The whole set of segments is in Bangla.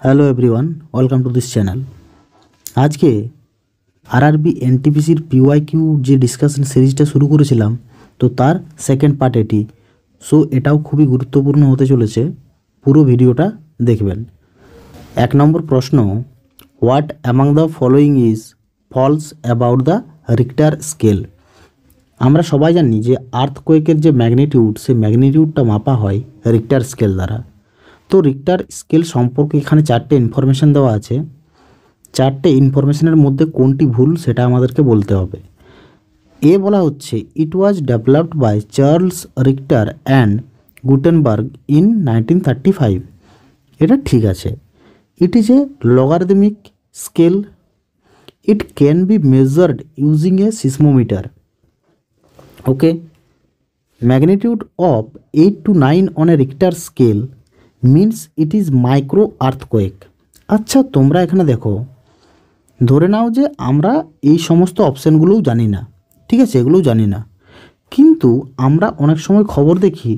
Hello everyone, welcome to this channel. আজকে আরআরবি এনটিপিসির পিওয়াইকিউ যে ডিসকাশন সিরিজটা শুরু করেছিলাম, তো তার সেকেন্ড পার্ট এটি। সো এটাও খুবই গুরুত্বপূর্ণ হতে চলেছে, পুরো ভিডিওটা দেখবেন। 1 নম্বর প্রশ্ন, what among the following is false about the Richter scale. আমরা সবাই জানি যে আর্থকোয়েকের যে ম্যাগনিটিউড, সেই ম্যাগনিটিউডটা মাপা হয় রিক্টার স্কেল দ্বারা। তো রিক্টার স্কেল সম্পর্কে এখানে 4টে ইনফরমেশান দেওয়া আছে। 4টে ইনফরমেশনের মধ্যে কোনটি ভুল সেটা আমাদেরকে বলতে হবে। এ বলা হচ্ছে it was developed by Charles Richter and Gutenberg in 1935। এটা ঠিক আছে। It is a logarithmic scale. It can be measured using a seismometer. Okay, magnitude of 8 to 9 on a Richter scale means it is micro earthquake. আচ্ছা, তোমরা এখানে দেখো, ধরে নাও যে আমরা এই সমস্ত অপশানগুলোও জানি না, ঠিক আছে, এগুলোও জানি না, কিন্তু আমরা অনেক সময় খবর দেখি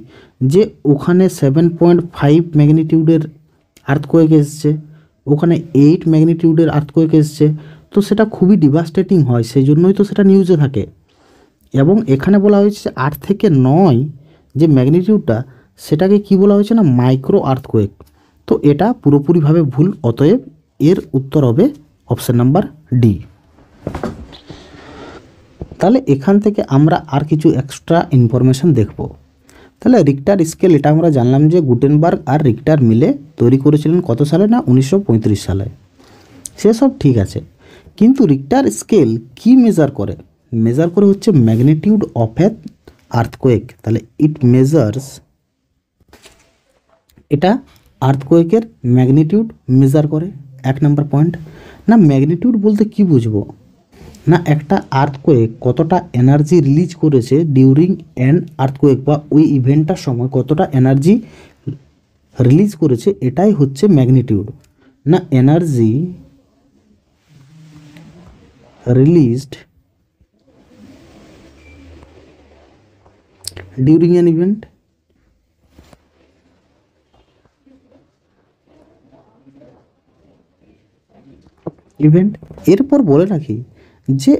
যে ওখানে 7.5 ম্যাগনিটিউডের আর্থকোয়েক এসছে, ওখানে 8 ম্যাগনিটিউডের আর্থকোয়েক এসছে। তো সেটা খুবই ডিভাস্টেটিং হয়, সেই জন্যই তো সেটা নিউজে থাকে। এবং এখানে বলা হয়েছে 8 থেকে 9 যে ম্যাগনিটিউডটা, সেটাকে কি বলা হয়েছে না, মাইক্রো আর্থকোয়েক। তো এটা পুরোপুরিভাবে ভুল, অতএব এর উত্তর হবে অপশান নাম্বার ডি। তাহলে এখান থেকে আমরা আর কিছু এক্সট্রা ইনফরমেশান দেখব। তাহলে রিক্টার স্কেল, এটা আমরা জানলাম যে গুটেনবার্গ আর রিক্টার মিলে তৈরি করেছিলেন কত সালে না, 1935 সালে। সেসব ঠিক আছে, কিন্তু রিক্টার স্কেল কি মেজার করে? মেজার করে হচ্ছে ম্যাগনিটিউড অফ এ আর্থকোয়েক। তাহলে ইট মেজার্স, এটা আর্থকোয়েকের ম্যাগনিটিউড মেজার করে। 1 নম্বর পয়েন্ট। না, ম্যাগনিটিউড বলতে কি বুঝবো? না, একটা আর্থকোয়েক কতটা এনার্জি রিলিজ করেছে ডিউরিং অ্যান আর্থকোয়েক, বা ওই ইভেন্টটার সময় কতটা এনার্জি রিলিজ করেছে, এটাই হচ্ছে ম্যাগনিটিউড। না, energy released during an event. এরপর বলে রাখি যে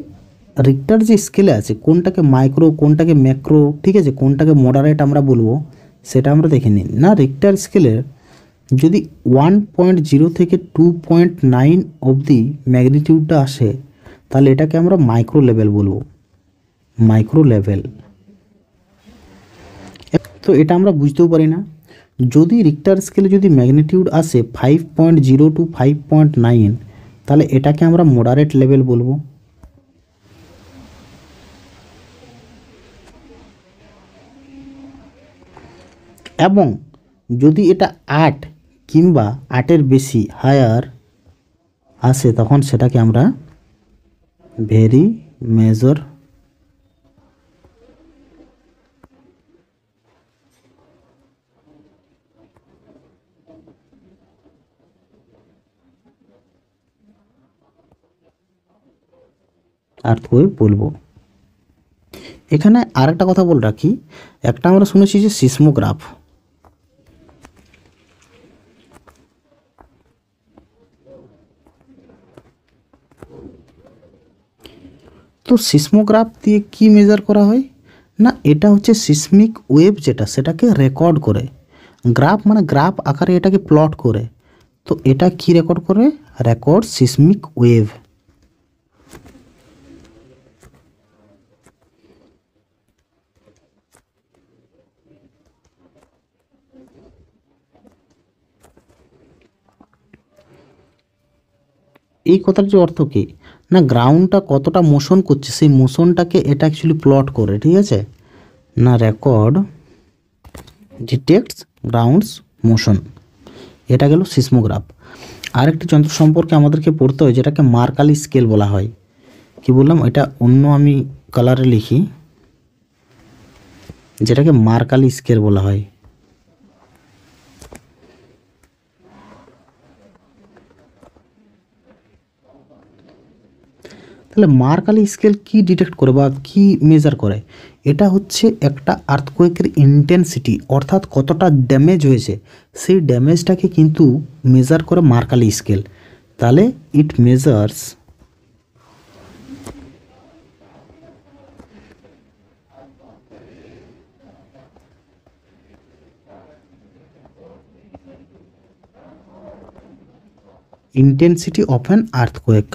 রিক্টার যে স্কেলে আছে, কোনটাকে মাইক্রো, কোনটাকে ম্যাক্রো, ঠিক আছে, কোনটাকে মডারেট আমরা বলবো, সেটা আমরা দেখে নিই। না, রিক্টার স্কেলের যদি 1.0 থেকে 2.9 অবধি ম্যাগনিটিউডটা আসে, তাহলে এটাকে আমরা মাইক্রো লেভেল বলবো, মাইক্রো লেভেল। তো এটা আমরা বুঝতেও পারি না। যদি রিক্টার স্কেলে যদি ম্যাগনিটিউড আসে 5.0 to 5.9, তাহলে এটাকে আমরা মডারেট লেভেল বলবো। এবং যদি এটা 8 কিংবা 8-এর বেশি হায়ার আসে, তখন সেটাকে আমরা ভেরি মেজর আর্থকোয়েক বলবো। এখানে আরেকটা কথা বলে রাখি, একটা আমরা শুনেছি যে সিসমোগ্রাফ। তো সিসমোগ্রাফ দিয়ে কি মেজার করা হয়? না, এটা হচ্ছে সিসমিক ওয়েভ, যেটা সেটাকে রেকর্ড করে। গ্রাফ মানে গ্রাফ আকারে এটাকে প্লট করে। তো এটা কি রেকর্ড করে? Record seismic wave. এই কথাটির অর্থ কি? না, গ্রাউন্ডটা কতটা মোশন করছে, সেই মোশনটাকে এটা অ্যাকচুয়ালি প্লট করে, ঠিক আছে। না, রেকর্ড ডিটেক্টস গ্রাউন্ডস মোশন, এটা গেল সিসমোগ্রাফ। আরেকটি যন্ত্র সম্পর্কে আমাদেরকে পড়তে হয়, যেটাকে মার্কালি স্কেল বলা হয়। কি বললাম? এটা অন্য আমি কালারে লিখি, যেটাকে মার্কালি স্কেল বলা হয়। তাহলে মার্কালি স্কেল কি ডিটেক্ট করে বা কি মেজার করে? এটা হচ্ছে একটা আর্থকোয়েকের ইন্টেন্সিটি, অর্থাৎ কতটা ড্যামেজ হয়েছে সেই ড্যামেজটাকে কিন্তু মেজার করে মার্কালি স্কেল। তাহলে it measures intensity of an earthquake।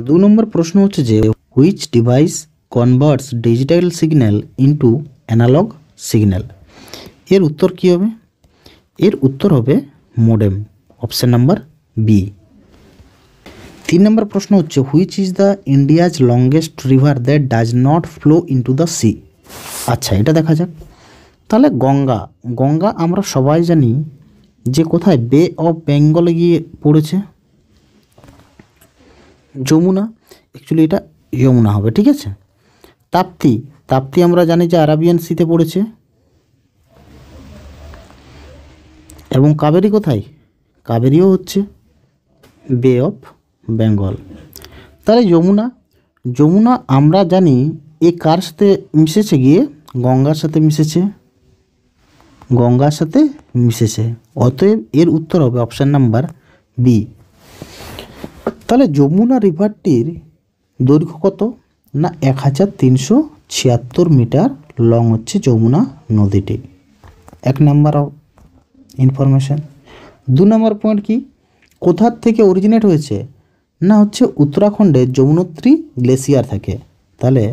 দু নম্বর প্রশ্ন হচ্ছে যে which device converts digital signal into analog signal? এর উত্তর কী হবে? এর উত্তর হবে মোডেম, অপশান নাম্বার বি। 3 নম্বর প্রশ্ন হচ্ছে which is the India's longest river that does not flow into the sea? আচ্ছা, এটা দেখা যাক। তাহলে গঙ্গা, গঙ্গা আমরা সবাই জানি যে কোথায়, বে অফ বেঙ্গলে গিয়ে পড়েছে। যমুনা, অ্যাকচুয়ালি এটা যমুনা হবে, ঠিক আছে। তাপ্তি, তাপ্তি আমরা জানি যে আরাবিয়ান সিতে পড়েছে। এবং কাবেরী কোথায়? কাবেরীও হচ্ছে বে অফ বেঙ্গল। তাহলে যমুনা, যমুনা আমরা জানি এ কার সাথে মিশেছে, গিয়ে গঙ্গার সাথে মিশেছে, গঙ্গার সাথে মিশেছে। অতএব এর উত্তর হবে অপশান নাম্বার বি। তাহলে যমুনা রিভারটির দৈর্ঘ্য কত? না 1376 মিটার লং হচ্ছে যমুনা নদীটি। 1 নাম্বার ইনফরমেশান। 2 নম্বর পয়েন্ট কি, কোথার থেকে অরিজিনেট হয়েছে? না হচ্ছে উত্তরাখণ্ডের যমুনোত্রী গ্লেসিয়ার থেকে। তাহলে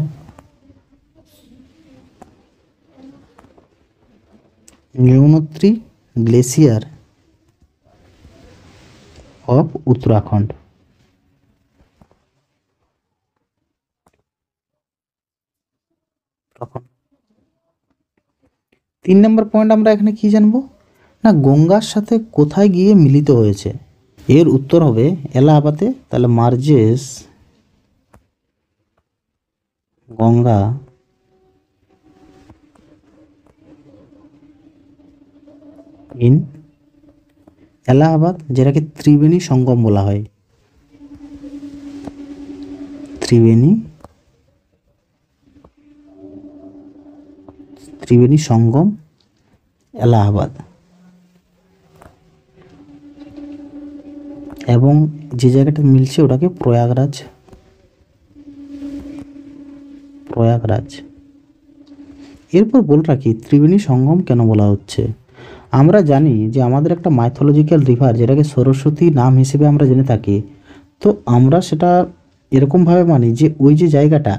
যমুনোত্রী গ্লেসিয়ার অফ উত্তরাখণ্ড। তিন নম্বর পয়েন্ট আমরা এখানে কি জানবো? না গঙ্গার সাথে কোথায় গিয়ে মিলিত হয়েছে? এর উত্তর হবে এলাহাবাদে। তাহলে মার্জেস গঙ্গা ইন এলাহাবাদ, যেটাকে ত্রিবেণী সঙ্গম বলা হয়। ত্রিবেণী সঙ্গম এলাহাবাদ। এবং যে জায়গাটা মিলছে ওটাকে প্রয়াগরাজ। এরপর বলে রাখি ত্রিবেণী সঙ্গম কেন বলা হচ্ছে। আমরা জানি যে আমাদের একটা মাইথোলজিক্যাল রিভার যেটাকে সরস্বতী নাম হিসেবে আমরা জেনে থাকি। তো আমরা সেটা এরকমভাবে মানি যে ওই যে জায়গাটা,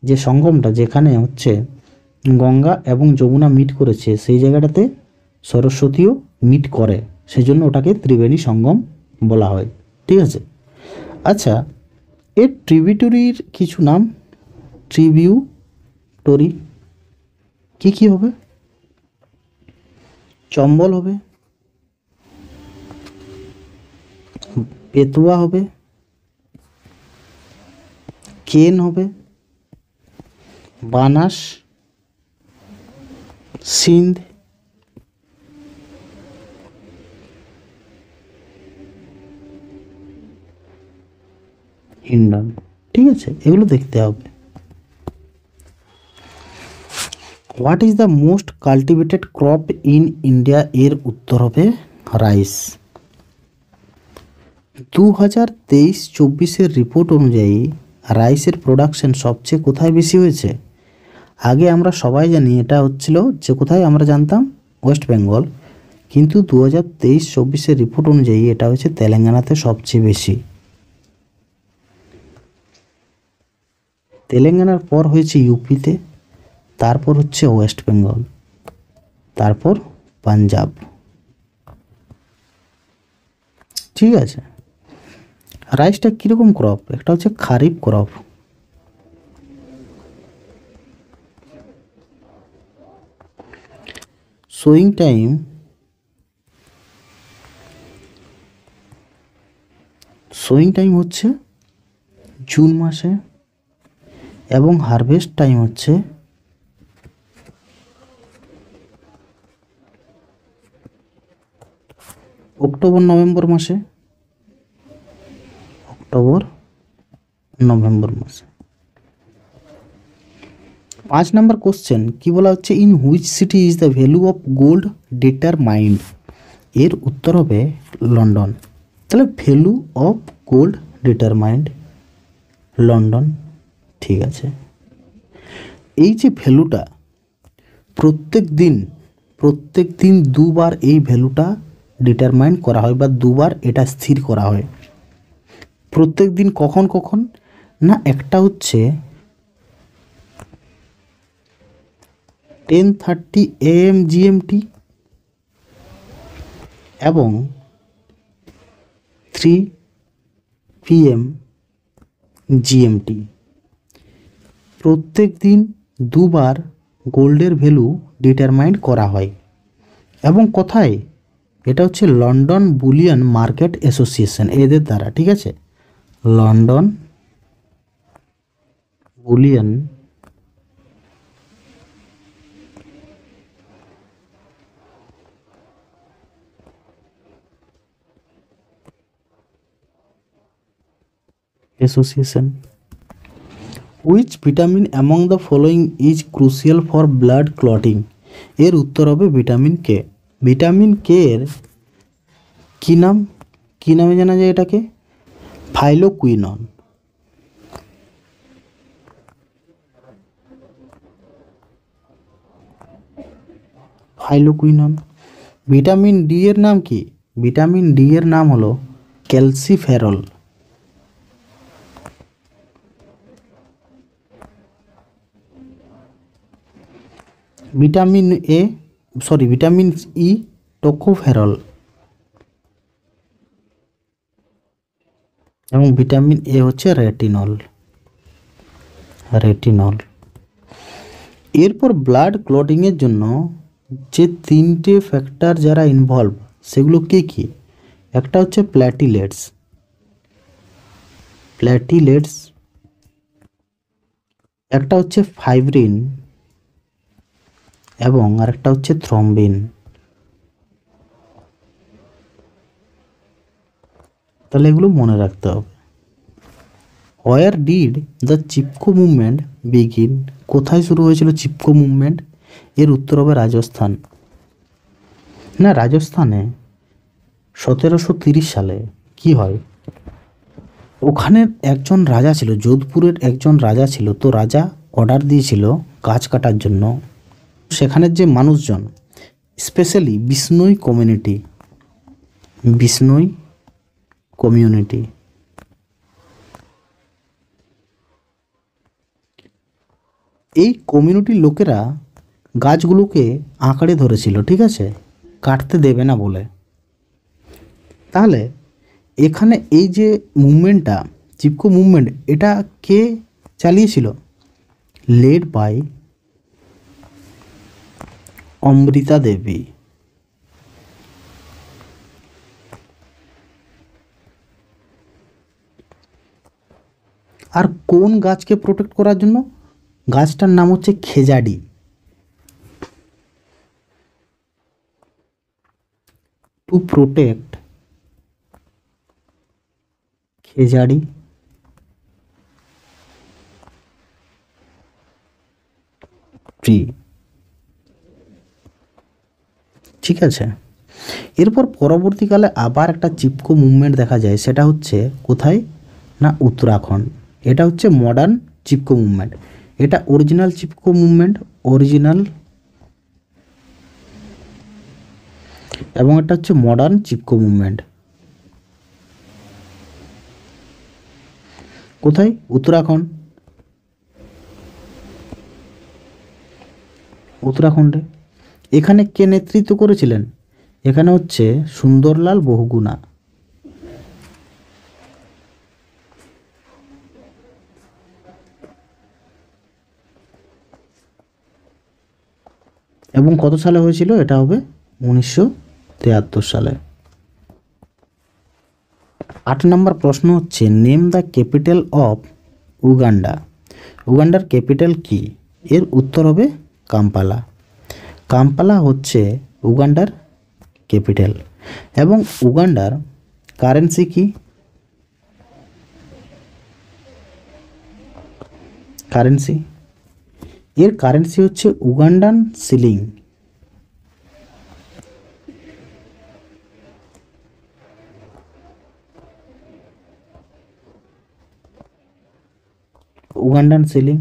যে সঙ্গমটা যেখানে হচ্ছে গঙ্গা এবং যমুনা মিট করেছে, সেই জায়গাটাতে সরস্বতীও মিট করে, সেই জন্য ওটাকে ত্রিবেণী সঙ্গম বলা হয়, ঠিক আছে। আচ্ছা, এর ট্রিবিউটরির কিছু নাম, ট্রিবিউটরি কি কি হবে? চম্বল হবে, পেতুয়া হবে, কেন হবে, বানাস, সিন্ধ, হিন্ডন, ঠিক আছে, এগুলো দেখতে হবে। What is the most cultivated crop in India? এর উত্তর হবে রাইস। 2023-24 রিপোর্ট অনুযায়ী রাইসের প্রোডাকশন সবচেয়ে কোথায় বেশি হয়েছে? আগে আমরা সবাই জানি এটা হচ্ছিল যে কোথায়, আমরা জানতাম ওয়েস্ট বেঙ্গল, কিন্তু 2023-24 রিপোর্ট অনুযায়ী এটা হচ্ছে তেলেঙ্গানাতে সবচেয়ে বেশি। তেলেঙ্গানার পর হয়েছে ইউপিতে, তারপর হচ্ছে ওয়েস্ট বেঙ্গল, তারপর পাঞ্জাব, ঠিক আছে। রাইসটা কীরকম ক্রপ? একটা হচ্ছে খারিফ ক্রপ। সোয়িং টাইম হচ্ছে জুন মাসে এবং হারভেস্ট টাইম হচ্ছে অক্টোবর নভেম্বর মাসে, অক্টোবর নভেম্বর মাসে। 5 নম্বর কোশ্চেন কি বলা হচ্ছে, in which city is the value of gold determined? এর উত্তর হবে লন্ডন। তাহলে value of gold determined London. ঠিক আছে, এই যে ভ্যালুটা প্রত্যেক দিন দুবার এই ভ্যালুটা ডিটারমাইন করা হয় বা দুবার এটা স্থির করা হয়। প্রত্যেক দিন কখন কখন না, একটা হচ্ছে 10:30 AM GMT এবং 3 PM GMT। প্রত্যেক দিন দুবার গোল্ডের ভ্যালু ডিটারমাইন করা হয় এবং কোথায়? এটা হচ্ছে লন্ডন বুলিয়ান মার্কেট অ্যাসোসিয়েশন এদের দ্বারা। ঠিক আছে, London Boolean association. Which vitamin among the following is crucial for blood clotting? এর উত্তর হবে ভিটামিন কে। ভিটামিন কে এর কী নাম, কী নামে জানা যায় এটাকে? ফাইলোকুইনন। ফাইলোকুইনন। ভিটামিন ডি এর নাম কি? ভিটামিন ডি এর নাম হলো calciferol. Vitamin vitamin E tocopherol এবং ভিটামিন এ হচ্ছে রেটিনল। এরপর ব্লাড ক্লটিংয়ের জন্য যে 3টে ফ্যাক্টর যারা ইনভলভ সেগুলো কি কি? একটা হচ্ছে প্ল্যাটিলেটস, একটা হচ্ছে ফাইব্রিন এবং আরেকটা হচ্ছে থ্রম্বিন। তাহলে এগুলো মনে রাখতে হবে। Where did the Chipko movement begin? কোথায় শুরু হয়েছিল চিপকো মুভমেন্ট? এর উত্তর হবে রাজস্থান। না, রাজস্থানে 1730 সালে কি হয়, ওখানে একজন রাজা ছিল, যোধপুরের একজন রাজা ছিল। তো রাজা অর্ডার দিয়েছিল গাছ কাটার জন্য। সেখানের যে মানুষজন, স্পেশালি বিষ্ণুই কমিউনিটি এই কমিউনিটির লোকেরা গাছগুলোকে আঁকড়ে ধরেছিল, ঠিক আছে, কাটতে দেবে না বলে। তাহলে এখানে এই যে মুভমেন্টটা, চিপকো মুভমেন্ট, এটা কে চালিয়েছিল? Led by Amrita Devi. আর কোন গাছকে প্রোটেক্ট করার জন্য? গাছটার নাম হচ্ছে khejri. To protect khejri tree. ঠিক আছে, এরপর পরবর্তীকালে আবার একটা চিপকো মুভমেন্ট দেখা যায়। সেটা হচ্ছে কোথায় না, উত্তরাখণ্ড। এটা হচ্ছে মডার্ন চিপকো মুভমেন্ট। এটা অরিজিনাল চিপকো মুভমেন্ট, এবং এটা হচ্ছে মডার্ন চিপকো মুভমেন্ট। কোথায়? উত্তরাখণ্ডে। এখানে কে নেতৃত্ব করেছিলেন? এখানে হচ্ছে সুন্দরলাল বহুগুণা। এবং কত সালে হয়েছিল? এটা হবে 1973 সালে। 8 নম্বর প্রশ্ন হচ্ছে, name the capital of Uganda. উগান্ডার ক্যাপিটাল কি? এর উত্তর হবে কাম্পালা। কাম্পালা হচ্ছে উগান্ডার ক্যাপিটাল। এবং উগান্ডার কারেন্সি কি? কারেন্সি এর কারেন্সি হচ্ছে Ugandan shilling. Ugandan shilling.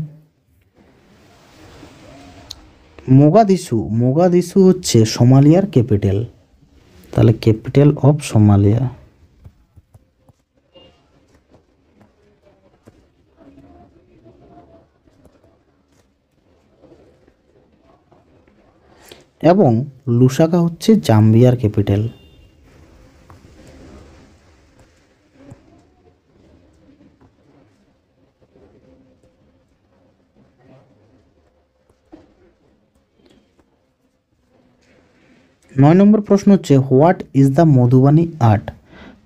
Mogadishu হচ্ছে সোমালিয়ার ক্যাপিটাল, তাহলে ক্যাপিটাল অফ সোমালিয়া। এবং লুসাকা হচ্ছে জাম্বিয়ার ক্যাপিটাল। নয় নম্বর প্রশ্ন হচ্ছে what is the Madhubani art?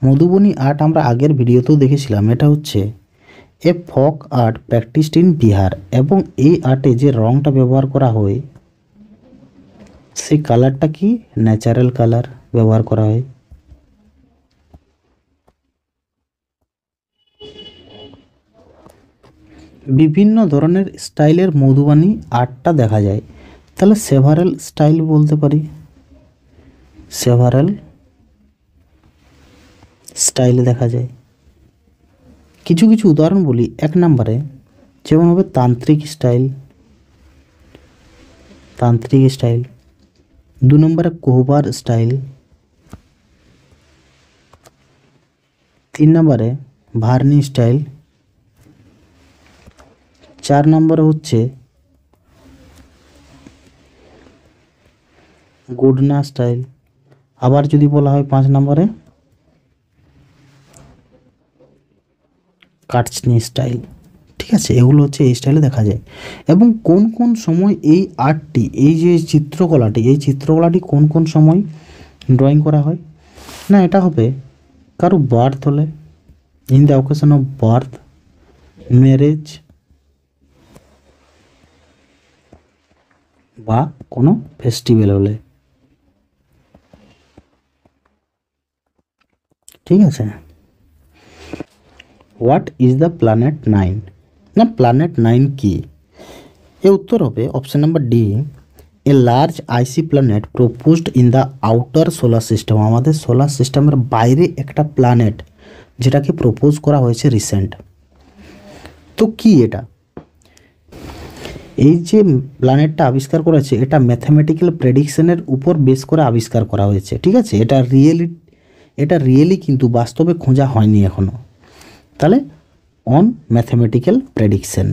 Madhubani art আমরা আগের ভিডিওতেও দেখেছিলাম, এটা হচ্ছে a folk art practised in Bihar. এবং এই আর্টে যে রঙটা ব্যবহার করা হয় সেই কালারটা কি? ন্যাচারাল কালার ব্যবহার করা হয়। বিভিন্ন ধরনের স্টাইলের মধুবানী আর্টটা দেখা যায়, তাহলে সেভারাল স্টাইল বলতে পারি, সেভারাল স্টাইলে দেখা যায়। কিছু কিছু উদাহরণ বলি। এক নম্বরে যেমন হবে তান্ত্রিক স্টাইল, তান্ত্রিক স্টাইল। দু নম্বরে কোহবার স্টাইল। তিন নম্বরে ভার্নি স্টাইল। চার নম্বরে হচ্ছে গুডনা স্টাইল। আবার যদি বলা হয় পাঁচ নম্বরে কাটছনি স্টাইল। ঠিক আছে, এগুলো হচ্ছে এই স্টাইলে দেখা যায়। এবং কোন কোন সময় এই আর্টটি, এই যে চিত্রকলাটি কোন কোন সময় ড্রয়িং করা হয়? না, এটা হবে কারো বার্থ হলে, in the occasion of birth, marriage বা কোনো ফেস্টিভ্যাল হলে। ঠিক আছে। What is the planet 9? না, প্ল্যানেট 9 কি? এর উত্তর হবে option number D, a large IC planet proposed in the outer solar system. আমাদের সোলার সিস্টেমের বাইরে একটা প্ল্যানেট যেটাকে প্রপোজ করা হয়েছে রিসেন্ট। তো কি এটা? এই যে প্ল্যানেটটা আবিষ্কার করেছে এটা ম্যাথমেটিক্যাল প্রেডিকশনের উপর বেস করে আবিষ্কার করা হয়েছে। ঠিক আছে, এটা রিয়েলি কিন্তু বাস্তবে খোঁজা হয়নি এখনো। তাহলে অন ম্যাথমেটিক্যাল প্রেডিকশন।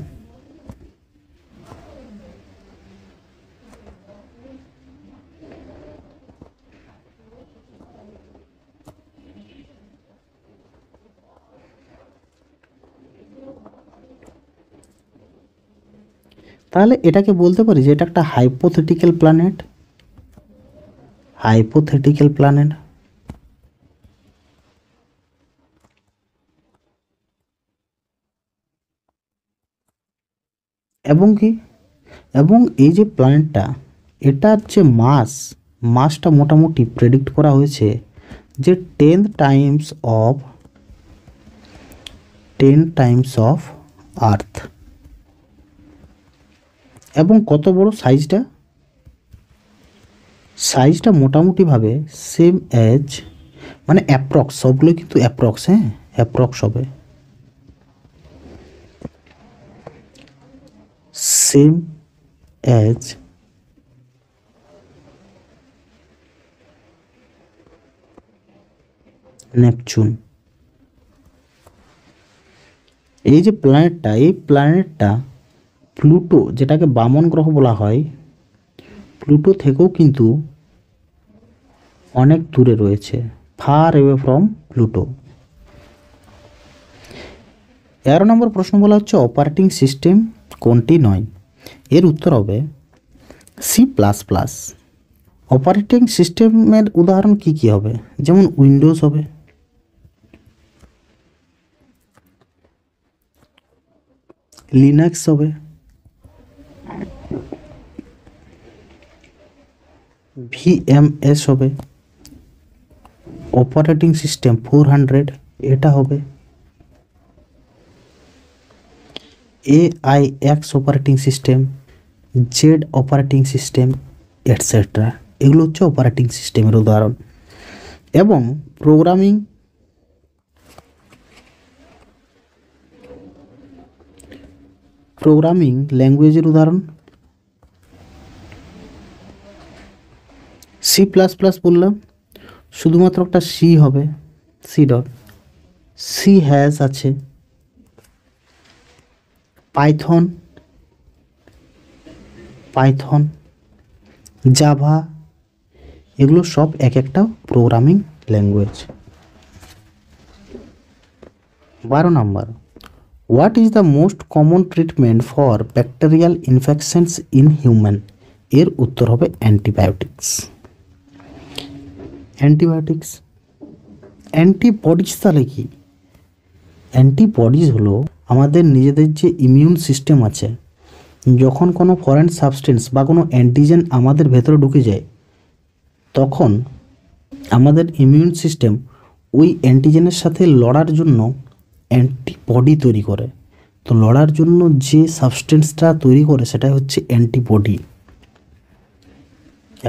তাহলে এটাকে বলতে পারি যে এটা একটা হাইপোথেটিক্যাল প্ল্যানেট, হাইপোথেটিক্যাল প্ল্যানেট। এবং কি, এবং এই যে প্ল্যানেটটা, এটার যে মাসটা মোটামুটি প্রেডিক্ট করা হয়েছে যে 10 টাইমস অফ আর্থ। এবং কত বড় সাইজটা মোটামুটিভাবে সেম এজ, মানে অ্যাপ্রক্স, সবগুলো কিন্তু অ্যাপ্রক্স, হ্যাঁ অ্যাপ্রক্স হবে সেম এজ নেপচুন। এই যে প্ল্যানেটটা প্লুটো, যেটাকে বামন গ্রহ বলা হয়, প্লুটো থেকেও কিন্তু অনেক দূরে রয়েছে, ফার অ্যাওয়ে ফ্রম প্লুটো। 11 নম্বর প্রশ্ন বলা হচ্ছে অপারেটিং সিস্টেম কোনটি নয়? এর উত্তর হবে C++। অপারেটিং সিস্টেমের উদাহরণ কি কি হবে? যেমন উইন্ডোজ হবে, লিনাক্স হবে, VMS হবে, অপারেটিং সিস্টেম 400 এটা হবে। AIX operating system, Z operating system etcetera, এগুলো হচ্ছে অপারেটিং সিস্টেমের উদাহরণ। এবং প্রোগ্রামিং ল্যাঙ্গুয়েজের উদাহরণ C++ বললাম, শুধুমাত্র একটা সি হবে, সি ডট। সি হ্যাশ আছে, পাইথন, জাভা, এগুলো সব এক একটা programming language. 12 number, what is the most common treatment for bacterial infections in human? এর উত্তর হবে অ্যান্টিবায়োটিক্স। অ্যান্টিবডিজ তাহলে কি? অ্যান্টিবডিজ হলো আমাদের নিজেদের যে ইমিউন সিস্টেম আছে, যখন কোনো ফরেন সাবস্টেন্স বা কোনো অ্যান্টিজেন আমাদের ভেতরে ঢুকে যায়, তখন আমাদের ইমিউন সিস্টেম ওই অ্যান্টিজেনের সাথে লড়ার জন্য অ্যান্টিবডি তৈরি করে। তো লড়ার জন্য যে সাবস্টেন্সটা তৈরি করে সেটাই হচ্ছে অ্যান্টিবডি।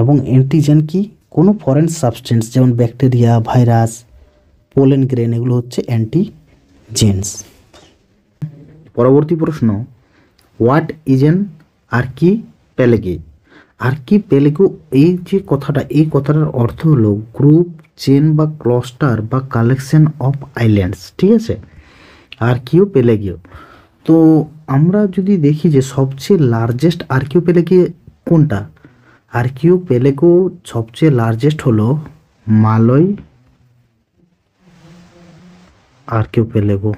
এবং অ্যান্টিজেন কি? কোনো ফরেন সাবস্টেন্স, যেমন ব্যাকটেরিয়া, ভাইরাস, পোলেন গ্রেন, এগুলো হচ্ছে অ্যান্টিজেন্স। পরবর্তী প্রশ্ন, what is an archipelago? Archipelago এই যে কথাটা, এই কথাটার অর্থ হলো গ্রুপ, চেন বা ক্লাস্টার বা কালেকশন অফ আইল্যান্ডস, ঠিক আছে? আর্কিওপেলাগো। তো আমরা যদি দেখি যে সবচেয়ে লার্জেস্ট আর্কিওপেলাগো কোনটা? আর্কিওপেলাগো সবচেয়ে লার্জেস্ট হলো মালয় আর্কিওপেলাগো।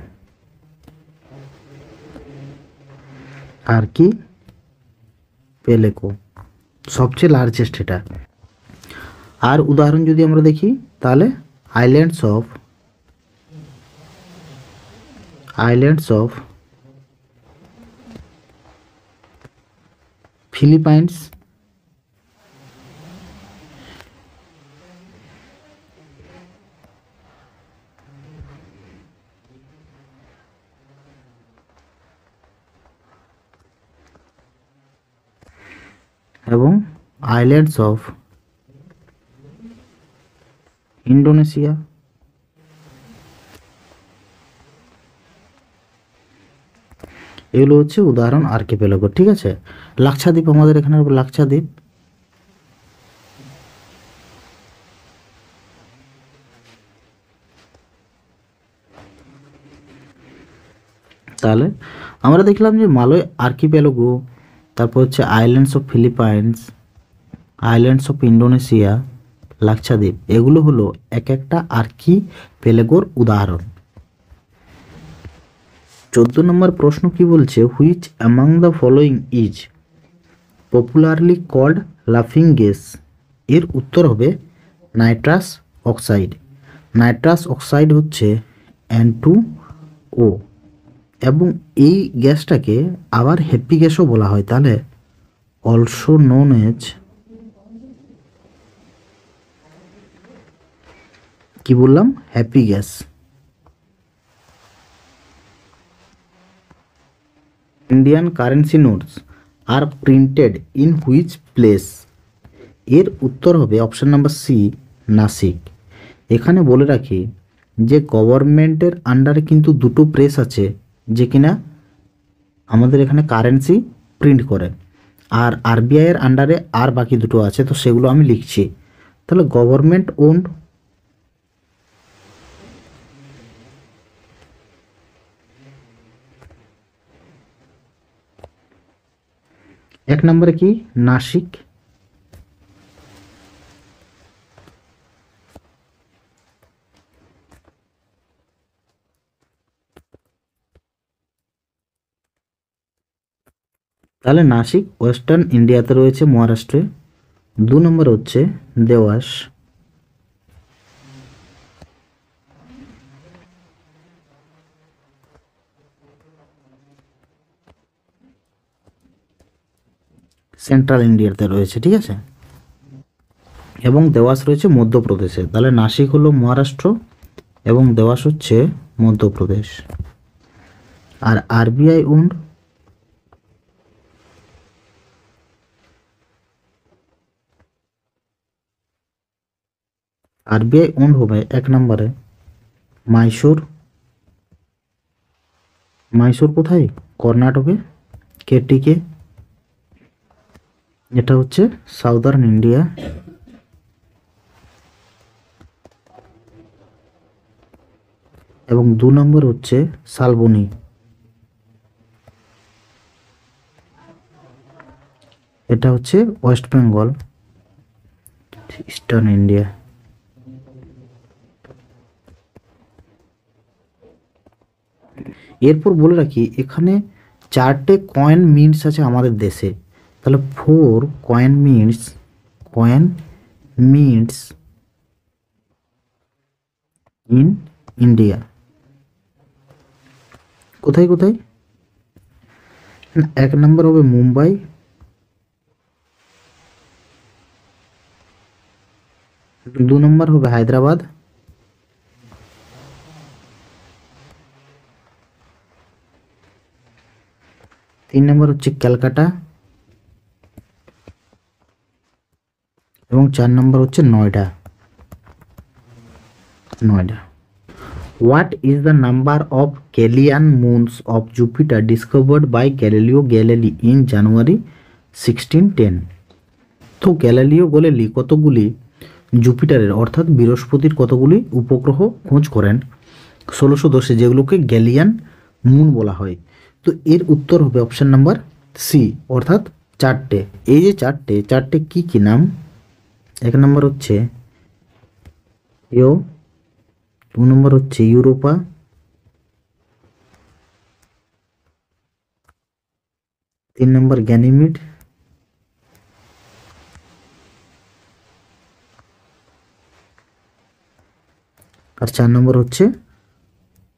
আর্কিপেলাগো সবচেয়ে লার্জেস্ট এটা। আর উদাহরণ যদি আমরা দেখি তাহলে আইল্যান্ডস অফ ফিলিপাইন্স, এবং আইল্যান্ডস অফ ইন্ডোনেশিয়া, এগুলো হচ্ছে উদাহরণ আর্কিপেলাগো, ঠিক আছে? লাক্ষাদ্বীপ, আমাদের এখানে লাক্ষাদ্বীপ, তাহলে আমরা দেখলাম যে মালয় আর্কিপেলাগো, তারপর হচ্ছে islands of Philippines, islands of Indonesia, Lakshadweep, এগুলো হলো এক একটা আর্কিপেলাগোর উদাহরণ। 14 নম্বর প্রশ্ন কি বলছে? Which among the following is popularly called লাফিং গ্যাস? এর উত্তর হবে নাইট্রাস অক্সাইড। নাইট্রাস অক্সাইড হচ্ছে N2O, এবং এই গ্যাসটাকে আবার হ্যাপি গ্যাসও বলা হয়। তাহলে অলসো নোন এজ, কি বললাম? Happy gas. Indian currency notes আর প্রিন্টেড ইন হুইচ প্লেস? এর উত্তর হবে অপশান নাম্বার সি, নাসিক। এখানে বলে রাখি যে গভর্নমেন্টের আন্ডারে কিন্তু দুটো প্রেস আছে যে কিনা আমাদের এখানে কারেন্সি প্রিন্ট করে, আর আরবিআইয়ের আন্ডারে আর বাকি দুটো আছে, তো সেগুলো আমি লিখছি। তাহলে গভর্নমেন্ট ওন্ড, এক নম্বরে কি? নাসিক। তাহলে নাসিক ওয়েস্টার্ন ইন্ডিয়াতে রয়েছে, মহারাষ্ট্রে। 2 নম্বর হচ্ছে দেওয়াস। সেন্ট্রাল ইন্ডিয়াতে রয়েছে, ঠিক আছে? এবং দেওয়াস রয়েছে মধ্যপ্রদেশে। তাহলে নাসিক হলো মহারাষ্ট্র এবং দেওয়াস হচ্ছে মধ্যপ্রদেশ। আর আরবিআই ওন্ড, আরবিআই ওন্ড হবে 1 নম্বরে মাইসোর। মাইসোর কোথায়? কর্ণাটকে। কেটিকে, এটা হচ্ছে সাউদার্ন ইন্ডিয়া। এবং 2 নম্বর হচ্ছে শালবনী, এটা হচ্ছে ওয়েস্ট বেঙ্গল, ইস্টার্ন ইন্ডিয়া। এরপর বলে রাখি এখানে 4টে কয়েন মিন্টস আছে আমাদের দেশে। তাহলে 4 কয়েন মিন্টস ইন ইন্ডিয়া। কোথায় কোথায়? 1 নম্বর হবে মুম্বাই, 2 নম্বর হবে হায়দ্রাবাদ, 3 নম্বর হচ্ছে ক্যালকাটা এবং 4 নম্বর হচ্ছে Noida. What is the number of Galilean moons of Jupiter discovered by Galileo Galilei in January 1610? তো গ্যালিলিও গ্যালিলি কতগুলি জুপিটারের অর্থাৎ বৃহস্পতির কতগুলি উপগ্রহ খোঁজ করেন 1610-এ, যেগুলোকে গ্যালিয়ান মুন বলা হয়। তো এর উত্তর হবে অপশন নাম্বার সি, অর্থাৎ 4টে। এই যে 4টে কি কি নাম? 1 নম্বর হচ্ছে ইও, 2 নম্বর হচ্ছে ইউরোপা, 3 নম্বর গ্যানিমিড, আর 4 নম্বর হচ্ছে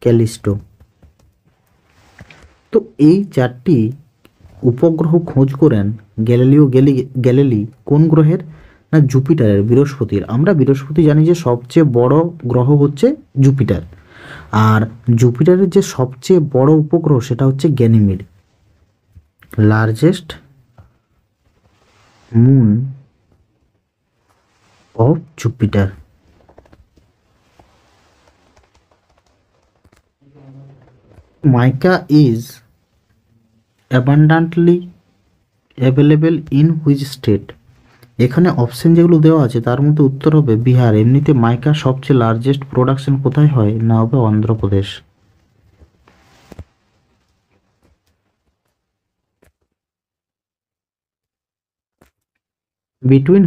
ক্যালিস্টো। তো এই 4টি উপগ্রহ খোঁজ করেন গ্যালিলিও গ্যালিলি কোন গ্রহের? না জুপিটারের, বৃহস্পতির। আমরা বৃহস্পতি জানি যে সবচেয়ে বড় গ্রহ হচ্ছে জুপিটার, আর জুপিটারের যে সবচেয়ে বড় উপগ্রহ সেটা হচ্ছে Ganymede, largest moon of Jupiter. Mica is abundantly available in which state? এখানে অপশন যেগুলো দেওয়া আছে তার মধ্যে উত্তর হবে বিহার। এমনিতে মাইকা সবচেয়ে লার্জেস্ট প্রোডাকশন কোথায় হয়? না হবে Andhra Pradesh. Between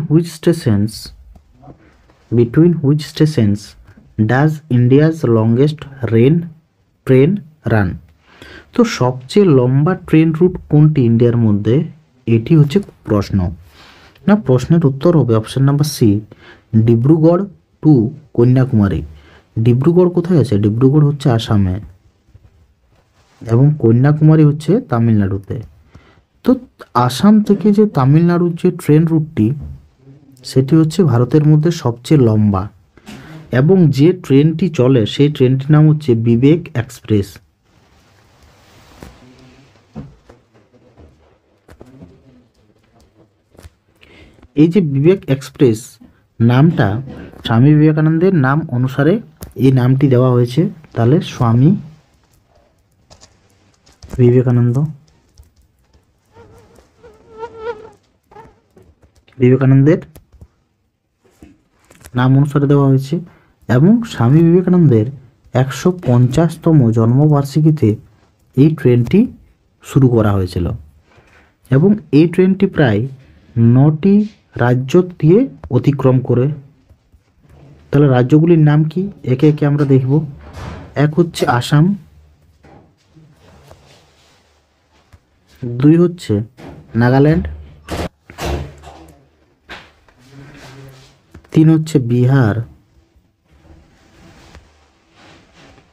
which stations does India's longest train run? তো সবচেয়ে লম্বা ট্রেন রুট কোনটি ইন্ডিয়ার মধ্যে? এটি হচ্ছে প্রশ্ন। না প্রশ্নের উত্তর হবে option number C, Dibrugarh to Kanyakumari. Dibrugarh কোথায় আছে? ডিব্রুগড় হচ্ছে আসামে এবং কন্যাকুমারী হচ্ছে তামিলনাড়ুতে। তো আসাম থেকে যে তামিলনাড়ুর যে ট্রেন রুটটি সেটি হচ্ছে ভারতের মধ্যে সবচেয়ে লম্বা, এবং যে ট্রেনটি চলে সেই ট্রেনটির নাম হচ্ছে বিবেক এক্সপ্রেস। এই যে বিবেক এক্সপ্রেস নামটা স্বামী বিবেকানন্দের নাম অনুসারে এই নামটি দেওয়া হয়েছে। তাহলে স্বামী বিবেকানন্দের নাম অনুসারে দেওয়া হয়েছে, এবং স্বামী বিবেকানন্দের 150তম জন্মবার্ষিকীতে এই ট্রেনটি শুরু করা হয়েছিল, এবং এই ট্রেনটি প্রায় 9টি রাজ্য দিয়ে অতিক্রম করে। তাহলে রাজ্যগুলির নাম কি একে একে আমরা দেখব। 1 হচ্ছে আসাম, 2 হচ্ছে নাগাল্যান্ড, 3 হচ্ছে বিহার,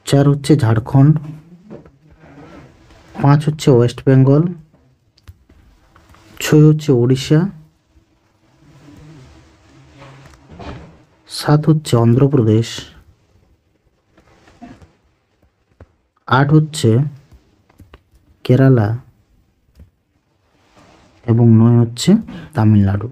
4 হচ্ছে ঝাড়খণ্ড, 5 হচ্ছে ওয়েস্ট বেঙ্গল, 6 হচ্ছে উড়িষ্যা, 7 হচ্ছে অন্ধ্রপ্রদেশ, 8 হচ্ছে কেরালা এবং 9 হচ্ছে Tamil Nadu.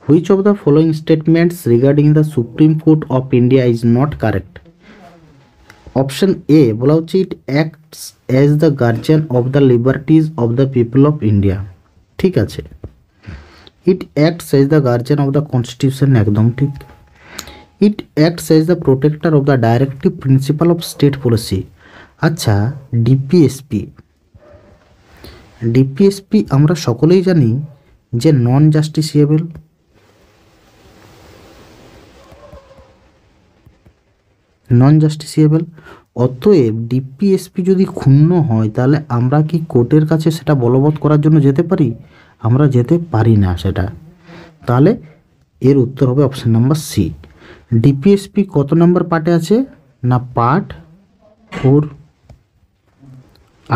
Which of the following statements regarding the Supreme Court of India is not correct? Option A বলা হচ্ছে ইট acts as the guardian of the liberties of the people of India. ঠিক আছে, ইট acts as the guardian of the constitution, একদম ঠিক। ইট acts as the protector of the directive principle of state policy. আচ্ছা, ডিপিএসপি আমরা সকলেই জানি যে নন জাস্টিসিয়েবল। অতএব ডিপিএসপি যদি ক্ষুণ্ণ হয় তাহলে আমরা কি কোর্টের কাছে সেটা বলবৎ করার জন্য যেতে পারি? আমরা যেতে পারি না সেটা। তাহলে এর উত্তর হবে অপশন নাম্বার সি। ডিপিএসপি কত নাম্বার পার্টে আছে? না পার্ট 4,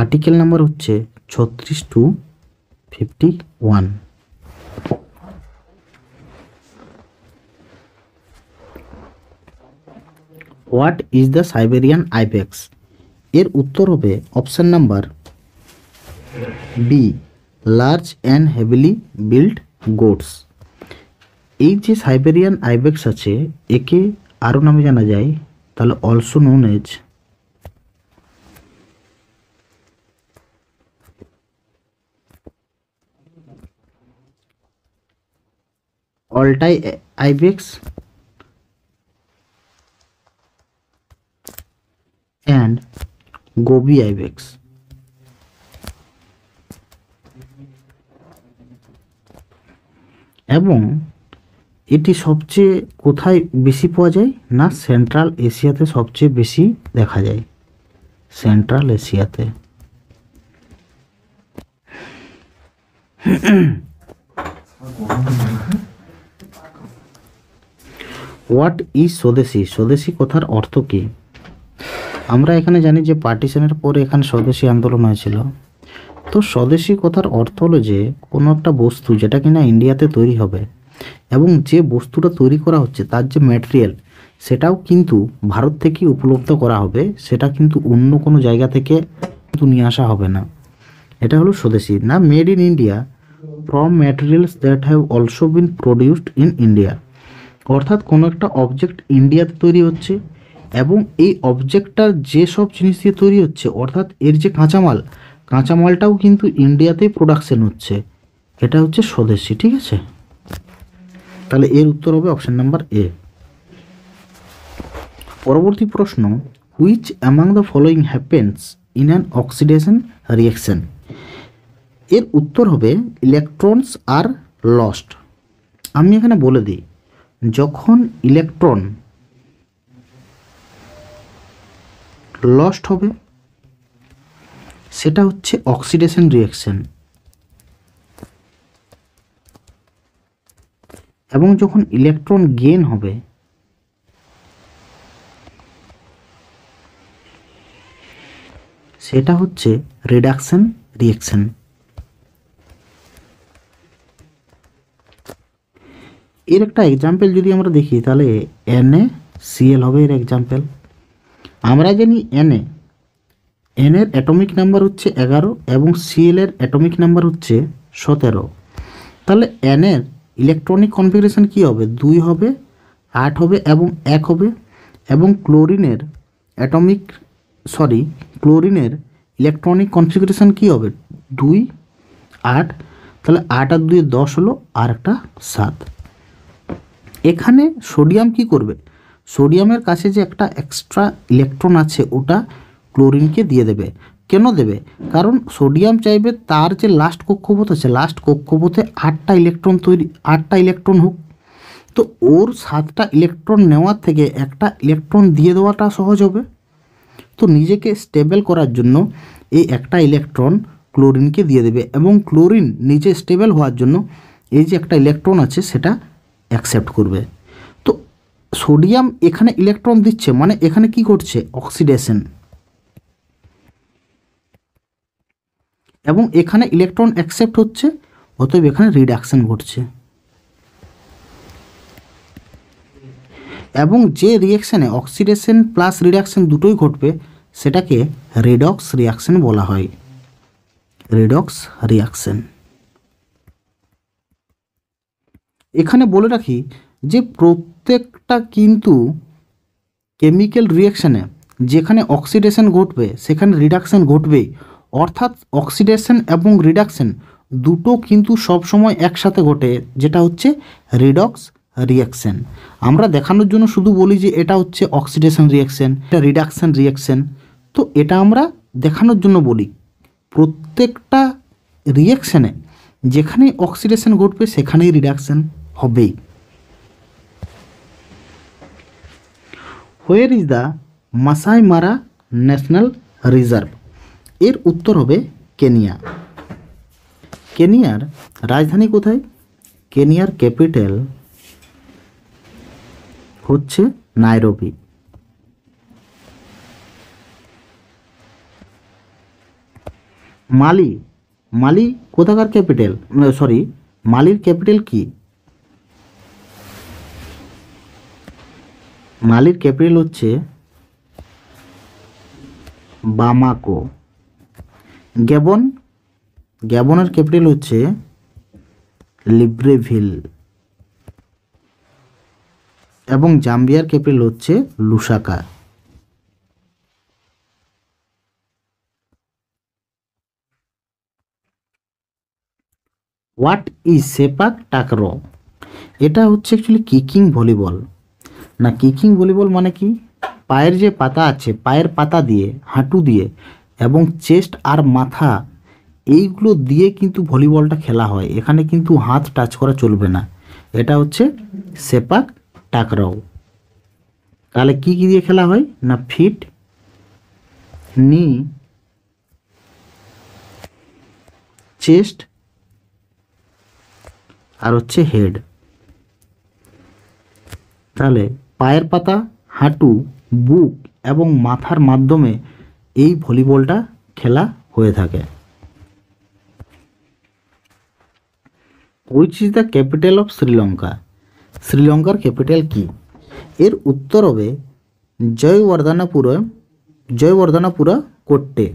আর্টিকেল নাম্বার হচ্ছে 36 to 51। What is the Siberian ibex? এর উত্তর হবে option number B, large and heavily build goats. এই যে সাইবেরিয়ান আইবেক্স আছে একে আরও নামে জানা যায়, তাহলে also known as Altai ibex and Gobi ibex. এবং এটি সবচেয়ে কোথায় বেশি পাওয়া যায়? না সেন্ট্রাল এশিয়াতে সবচেয়ে বেশি দেখা যায়, সেন্ট্রাল এশিয়াতে। হোয়াট ইজ স্বদেশী? স্বদেশী কথার অর্থ কী? আমরা এখানে জানি যে পার্টিশনের পরে এখানে স্বদেশী আন্দোলন হয়েছিল। তো স্বদেশী কথার অর্থ হলো যে কোনো একটা বস্তু যেটা কিনা ইন্ডিয়াতে তৈরি হবে এবং যে বস্তুটা তৈরি করা হচ্ছে তার যে ম্যাটেরিয়াল সেটাও কিন্তু ভারত থেকেই উপলব্ধ করা হবে, সেটা কিন্তু অন্য কোনো জায়গা থেকে কিন্তু নিয়ে আসা হবে না। এটা হলো স্বদেশী। না made in India from materials that have also been produced in India. অর্থাৎ কোনো একটা অবজেক্ট ইন্ডিয়াতে তৈরি হচ্ছে এবং এই অবজেক্টটার যেসব জিনিস দিয়ে তৈরি হচ্ছে অর্থাৎ এর যে কাঁচামালটাও কিন্তু ইন্ডিয়াতেই প্রোডাকশন হচ্ছে, এটা হচ্ছে স্বদেশী। ঠিক আছে, তাহলে এর উত্তর হবে অপশন নাম্বার এ। পরবর্তী প্রশ্ন, which among the following happens in an oxidation reaction? এর উত্তর হবে ইলেকট্রনস আর লস্ট। আমি এখানে বলে দিই, যখন ইলেকট্রন লস্ট হবে সেটা হচ্ছে অক্সিডেশন রিয়াকশন, এবং যখন ইলেকট্রন গেইন হবে সেটা হচ্ছে রিডাকশন রিয়াকশন। এর একটা এক্সাম্পল যদি আমরা দেখি তাহলে NaCl হবে এর এক্সাম্পল। আমরা জানি এন এর অ্যাটমিক নাম্বার হচ্ছে 11 এবং Cl এর অ্যাটমিক নাম্বার হচ্ছে 17। তাহলে এন এর ইলেকট্রনিক কনফিগারেশন কী হবে? 2 হবে, 8 হবে এবং 1 হবে। এবং ক্লোরিনের ইলেকট্রনিক কনফিগারেশন কী হবে? 2, 8। তাহলে 8 আর 2 10 হলো, আর একটা 7। এখানে সোডিয়াম কি করবে? সোডিয়ামের কাছে যে একটা এক্সট্রা ইলেকট্রন আছে ওটা ক্লোরিনকে দিয়ে দেবে। কেন দেবে? কারণ সোডিয়াম চাইবে তার যে লাস্ট কক্ষপথ আছে লাস্ট কক্ষপথে 8টা ইলেকট্রন হোক। তো ওর 7টা ইলেকট্রন নেওয়ার থেকে একটা ইলেকট্রন দিয়ে দেওয়াটা সহজ হবে। তো নিজেকে স্টেবল করার জন্য এই একটা ইলেকট্রন ক্লোরিনকে দিয়ে দেবে এবং ক্লোরিন নিজে স্টেবল হওয়ার জন্য এই যে একটা ইলেকট্রন আছে সেটা অ্যাকসেপ্ট করবে। তো সোডিয়াম এখানে ইলেকট্রন দিচ্ছে মানে এখানে কি করছে? অক্সিডেশন। এবং এখানে ইলেকট্রন অ্যাকসেপ্ট হচ্ছে অতএব এখানে রিডাকশন ঘটছে। এবং যে রিয়াকশানে অক্সিডেশন প্লাস রিডাকশন দুটোই ঘটবে সেটাকে রেডক্স রিয়াকশন বলা হয়। Redox reaction. এখানে বলে রাখি যে প্রত্যেকটা কিন্তু কেমিক্যাল রিয়াকশানে যেখানে অক্সিডেশন ঘটবে সেখানে রিডাকশন ঘটবেই। অর্থাৎ অক্সিডেশন এবং রিডাকশন দুটো কিন্তু সবসময় একসাথে ঘটে, যেটা হচ্ছে রিডক্স রিয়াকশন। আমরা দেখানোর জন্য শুধু বলি যে এটা হচ্ছে অক্সিডেশন রিয়াকশন, এটা রিডাকশন রিয়াকশন। তো এটা আমরা দেখানোর জন্য বলি। প্রত্যেকটা রিয়াকশানে যেখানেই অক্সিডেশন ঘটবে সেখানেই রিডাকশন হবেই। হোয়ার ইজ দ্য মাসাই মারা ন্যাশনাল রিজার্ভ? এর উত্তর হবে কেনিয়া। কেনিয়ার রাজধানী কোথায়? কেনিয়ার ক্যাপিটাল হচ্ছে নাইরোবি। মালি, মালি কোথাকার ক্যাপিটাল? সরি, মালির ক্যাপিটাল কি? মালির ক্যাপিটাল হচ্ছে বামাকো। গ্যাবন, গ্যাবনের ক্যাপিটাল হচ্ছে লিব্রেভিল। এবং জাম্বিয়ার ক্যাপিটাল হচ্ছে Lusaka. What is sepak takraw? এটা হচ্ছে অ্যাকচুয়ালি কিকিং ভলিবল। না, কিকিং ভলিবল মানে কি? পায়ের যে পাতা আছে, পায়ের পাতা দিয়ে, হাঁটু দিয়ে এবং চেস্ট আর মাথা এইগুলো দিয়ে কিন্তু ভলিবলটা খেলা হয়। এখানে কিন্তু হাত টাচ করা চলবে না। এটা হচ্ছে সেপাক টাকরাও। তাহলে কি কি দিয়ে খেলা হয়? না, ফিট, নি, চেস্ট আর হচ্ছে হেড। তাহলে পায়ের পাতা, হাঁটু, বুক এবং মাথার মাধ্যমে এই ভলিবলটা খেলা হয়ে থাকে। Which is the capital of Sri Lanka? শ্রীলঙ্কার ক্যাপিটাল কি? এর উত্তর হবে জয়বর্ধনাপুরা কোট্টে।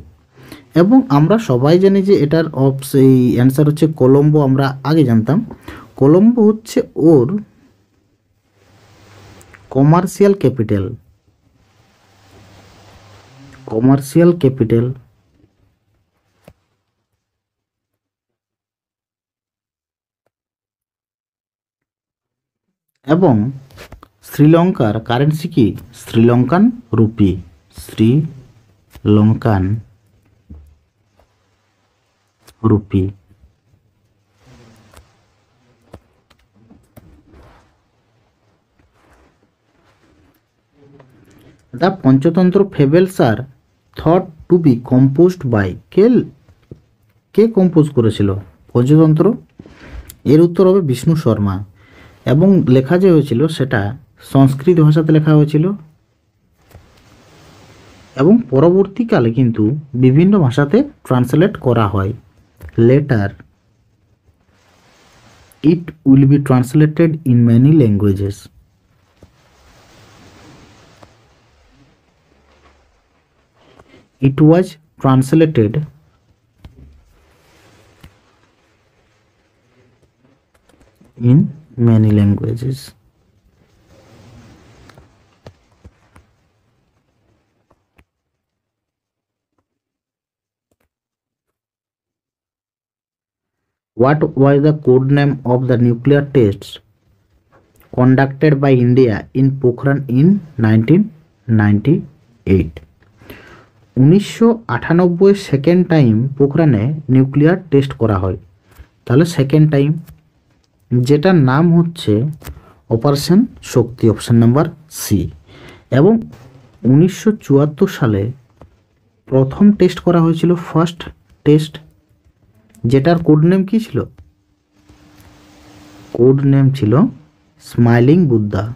এবং আমরা সবাই জানি যে এটার সেই অ্যান্সার হচ্ছে কলম্বো। আমরা আগে জানতাম কলম্বো হচ্ছে ওর কমার্শিয়াল ক্যাপিটাল। Commercial capital. এবং শ্রীলঙ্কার কারেন্সি কি? Sri Lankan rupee. Sri Lankan rupee. The Panchatantra fables are thought to be composed by, কে কম্পোজ করেছিল পঞ্চতন্ত্র? এর উত্তর হবে বিষ্ণু শর্মা। এবং লেখা যে হয়েছিল সেটা সংস্কৃত ভাষাতে লেখা হয়েছিল এবং পরবর্তীকালে কিন্তু বিভিন্ন ভাষাতে ট্রান্সলেট করা হয়। Letter it will be translated in many languages. It was translated in many languages. What was the code name of the nuclear tests conducted by India in Pokhran in 1998? 1998 second time পোখরানে নিউক্লিয়ার টেস্ট করা হয়। তাহলে সেকেন্ড টাইম, যেটার নাম হচ্ছে operation Shakti, option number C. এবং 1974 সালে প্রথম টেস্ট করা হয়েছিল, ফার্স্ট টেস্ট, যেটার কোড নেম কী ছিল? কোড নেম ছিল smiling Buddha.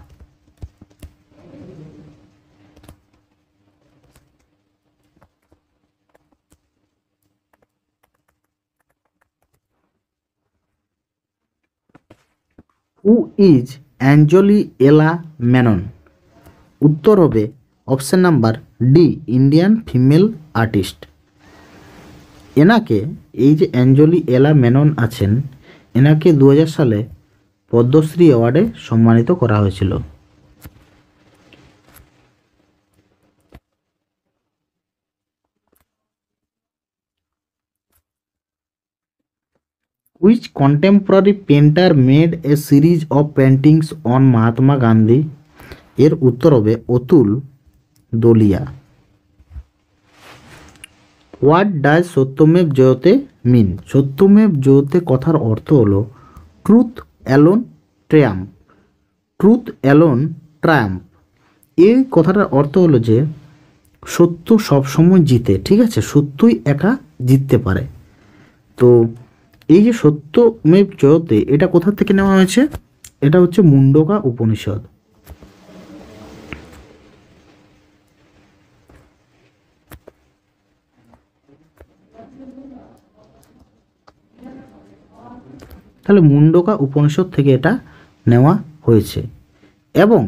Who is Anjolie Ela Menon? উত্তর হবে option number D, Indian female artist. এনাকে, এই যে অ্যাঞ্জলি এলা মেনন আছেন, এনাকে 2000 সালে পদ্মশ্রী অ্যাওয়ার্ডে সম্মানিত করা হয়েছিল। Which contemporary painter made a series of paintings on Mahatma Gandhi? এর উত্তর হবে অতুল দলিয়া। হোয়াট ডাজ সত্যমেব জয়তে মিন? সত্যমেব জয়তে কথার অর্থ হলো truth alone Triumph. Truth alone Triumph, এই কথাটার অর্থ হলো যে সত্য সবসময় জিতে, ঠিক আছে, সত্যই একা জিততে পারে। তো এই যে সত্যমেব জয়তে, এটা কোথা থেকে নেওয়া হয়েছে? এটা হচ্ছে মুন্ডকা উপনিষদ। তাহলে মুন্ডকা উপনিষদ থেকে এটা নেওয়া হয়েছে। এবং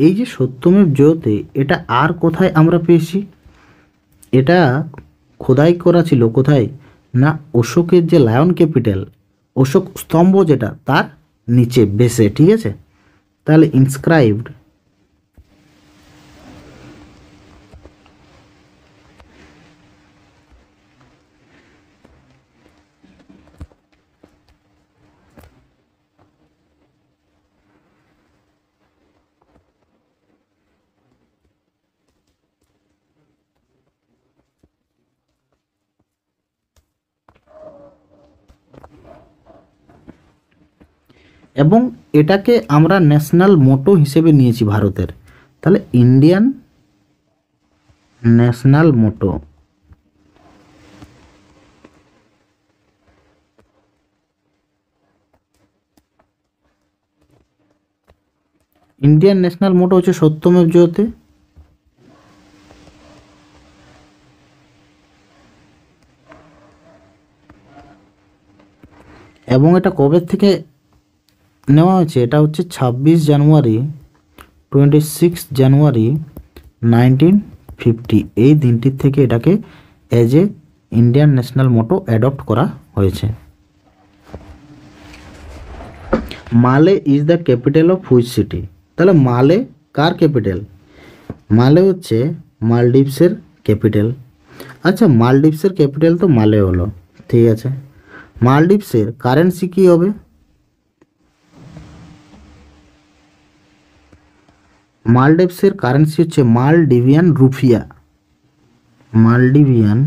এই যে সত্যমেব জয়তে, এটা আর কোথায় আমরা পেয়েছি? এটা খোদাই করা ছিল কোথায় না, অশোকের যে লায়ন ক্যাপিটাল, অশোক স্তম্ভ যেটা, তার নিচে বেসে, ঠিক আছে। তাহলে ইনস্ক্রাইবড এবং এটাকে আমরা ন্যাশনাল মোটো হিসেবে নিয়েছি ভারতের। তাহলে ইন্ডিয়ান ন্যাশনাল মোটো। ইন্ডিয়ান ন্যাশনাল মোটো হচ্ছে সত্যমেব জয়তে। এবং এটা কবে থেকে নেওয়া হয়েছে? এটা হচ্ছে 26 জানুয়ারি 1950, এই দিনটির থেকে এটাকে as a Indian national motto adopt করা হয়েছে। Male is the capital of which city? তাহলে মালে কার ক্যাপিটাল? মালে হচ্ছে মালদ্বীপসের ক্যাপিটাল। আচ্ছা, মালদ্বীপসের ক্যাপিটাল তো মালে হলো, ঠিক আছে। মালদ্বীপসের কারেন্সি কী হবে? মালদ্বীপসের কারেন্সি হচ্ছে মালডিভিয়ান রুপিয়া। মালডিভিয়ান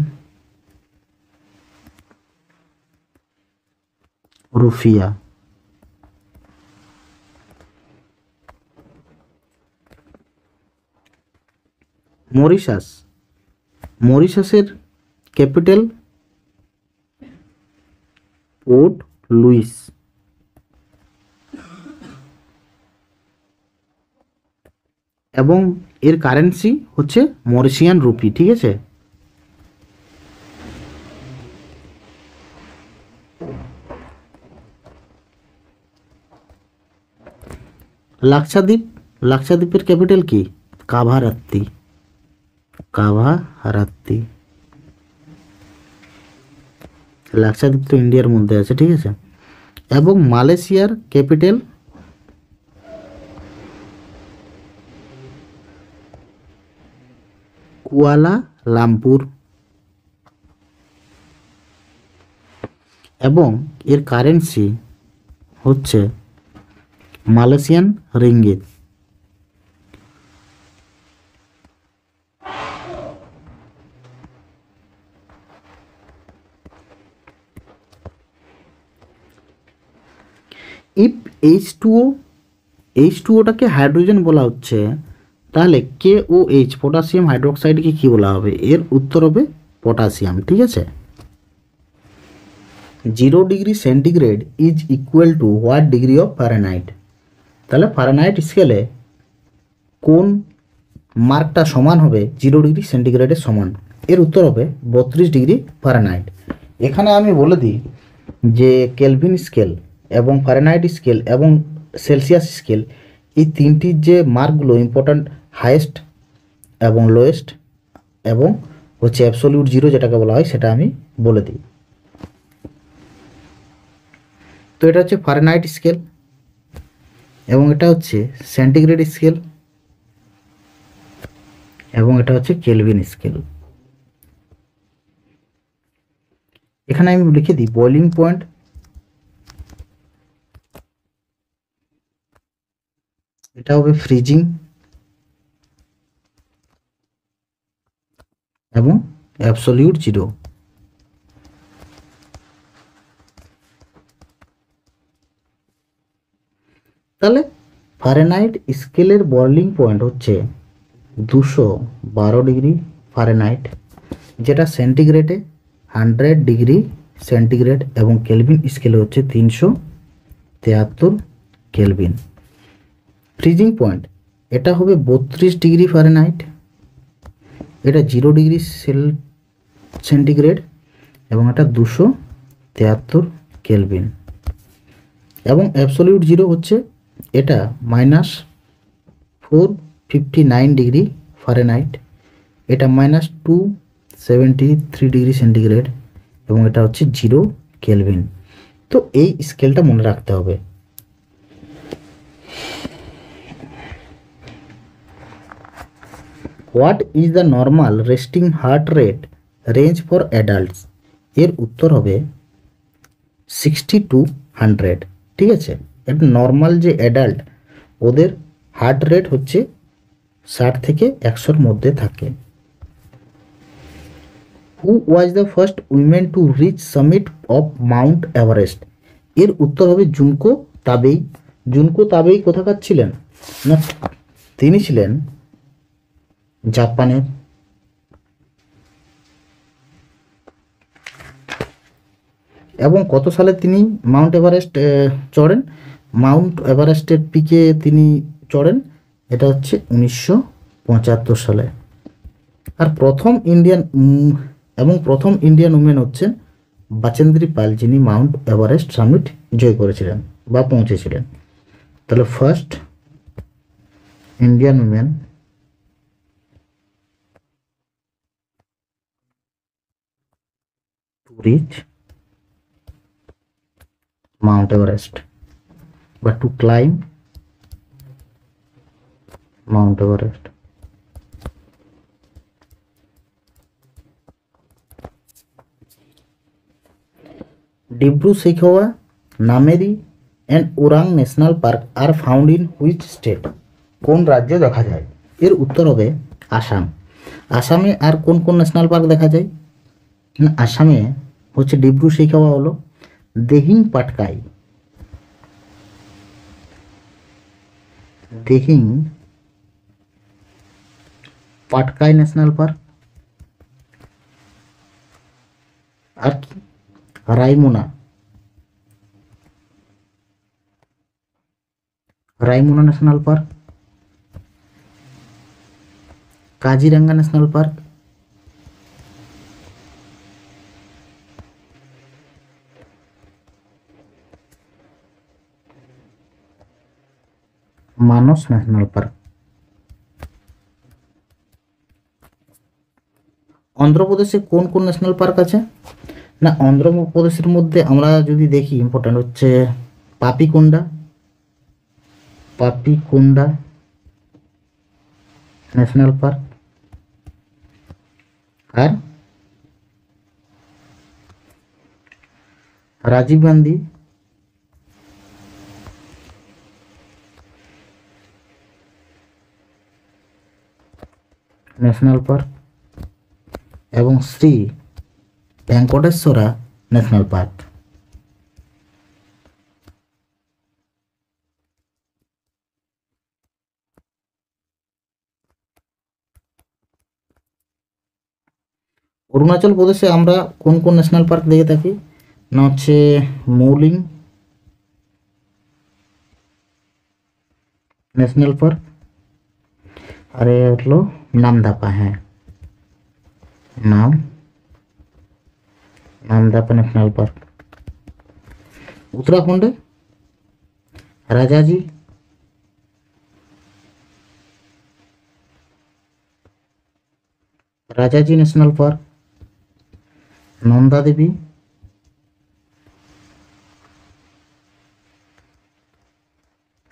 রুপিয়া। মরিশাস, মরিশাসের ক্যাপিটাল পোর্ট লুইস। এবং এর কারেন্সি হচ্ছে মরিশিয়ান রুপি, ঠিক আছে। লাক্ষাদ্বীপ, লাক্ষাদ্বীপের ক্যাপিটাল কি? কাভারাত্তি। কাভারাত্তি। লাক্ষাদ্বীপ তো ইন্ডিয়ার মধ্যে আছে, ঠিক আছে। এবং মালয়েশিয়ার ক্যাপিটাল কুয়ালা লামপুর। এবং এর কারেন্সি হচ্ছে মালয়েশিয়ান রিঙ্গিত। ইফ H2O টাকে হাইড্রোজেন বলা হচ্ছে, তাহলে KOH পটাশিয়াম হাইড্রোক্সাইডকে কী বলা হবে? এর উত্তর হবে পটাশিয়াম, ঠিক আছে। 0 degree centigrade is equal to what degree of Fahrenheit? তাহলে ফারেনহাইট স্কেলে কোন মার্কটা সমান হবে 0 ডিগ্রি সেন্টিগ্রেডের সমান? এর উত্তর হবে 32 ডিগ্রি ফারেনহাইট। এখানে আমি বলে দিই যে কেলভিন স্কেল এবং ফারেনহাইট স্কেল এবং সেলসিয়াস স্কেল, এই তিনটির যে মার্কগুলো ইম্পর্ট্যান্ট, হায়েস্ট এবং লোয়েস্ট এবং হচ্ছে অ্যাবসলিউট জিরো যেটাকে বলা হয়, সেটা আমি বলে দিই। তো এটা হচ্ছে ফারেনহাইট স্কেল এবং এটা হচ্ছে সেন্টিগ্রেড স্কেল এবং এটা হচ্ছে কেলভিন স্কেল। এখানে আমি লিখে দিই বয়লিং পয়েন্ট, এটা হবে ফ্রিজিং এবং অ্যাবসলিউট জিরো। তাহলে ফারেনহাইট স্কেলের বয়লিং পয়েন্ট হচ্ছে 212 ডিগ্রি ফারেনহাইট, যেটা সেন্টিগ্রেডে 100 ডিগ্রি সেন্টিগ্রেড এবং কেলভিন স্কেলে হচ্ছে 373 কেলভিন। ফ্রিজিং পয়েন্ট এটা হবে 32 ডিগ্রি ফারেনহাইট, এটা 0 ডিগ্রি সেন্টিগ্রেড এবং এটা 273 কেলভিন। এবং অ্যাবসলিউট জিরো হচ্ছে এটা -459 ডিগ্রি ফারেনহাইট, এটা -273 ডিগ্রি সেন্টিগ্রেড এবং এটা হচ্ছে 0 কেলভিন। তো এই স্কেলটা মনে রাখতে হবে। What is the normal resting heart rate range for adults? এর উত্তর হবে 60 to 100। ঠিক আছে, এটা নর্মাল যে অ্যাডাল্ট ওদের হার্ট রেট হচ্ছে 60 থেকে 100-র মধ্যে থাকে। Who was the first women to reach summit of Mount Everest? এর উত্তর হবে জুনকো তাবেই। জুনকো তাবেই কোথাকার ছিলেন? না, তিনি ছিলেন জাপানের। এবং কত সালে তিনি মাউন্ট এভারেস্ট চড়েন? মাউন্ট এভারেস্টের পিকে তিনি চড়েন, এটা হচ্ছে 1975 সালে। আর প্রথম ইন্ডিয়ান উমেন হচ্ছেন বাচেন্দ্রী পাল, যিনি মাউন্ট এভারেস্ট সামিট জয় করেছিলেন বা পৌঁছেছিলেন। তাহলে first Indian women to reach Mount Everest, but to climb Mount Everest. Dibru Saikhowa, Nameri and Orang National Park are found in which state? কোন রাজ্যে দেখা যায়? এর উত্তর হবে আসাম। আসামে আর কোন কোন ন্যাশনাল পার্ক দেখা যায়? আসামে হচ্ছে ডিব্রু সৈখোয়া হলো, দিহিং পাটকাই ন্যাশনাল পার্ক, আর কি Raimona national park, Kaziranga national park, Manas national park. অন্ধ্রপ্রদেশে কোন কোন ন্যাশনাল পার্ক আছে? না, অন্ধ্রপ্রদেশের মধ্যে আমরা যদি দেখি ইম্পর্টেন্ট হচ্ছে পাপিকোন্ডা ন্যাশনাল পার্ক আর রাজীব গান্ধী ন্যাশনাল পার্ক এবং শ্রী ভেঙ্কটেশ্বরা ন্যাশনাল পার্ক। অরুণাচল প্রদেশে আমরা কোন কোন ন্যাশনাল পার্ক দেখে থাকি? না হচ্ছে মৌলিং ন্যাশনাল পার্ক আর এ হলো নামদাপা। হ্যাঁ, নামদাপা ন্যাশনাল পার্ক। উত্তরাখণ্ডে Rajaji, Rajaji national park, Nanda Devi,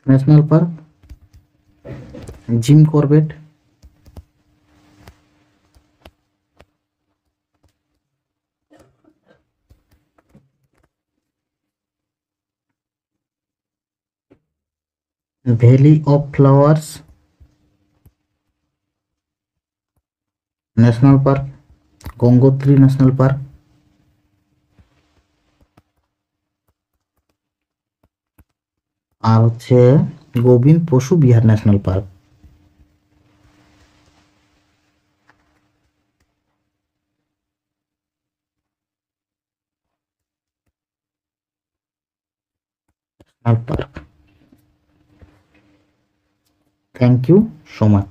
national park, Jim Corbett, valley of flowers national park, Gangotri national park, আর হচ্ছে Govind Pashu Vihar national park. National park. Thank you so much.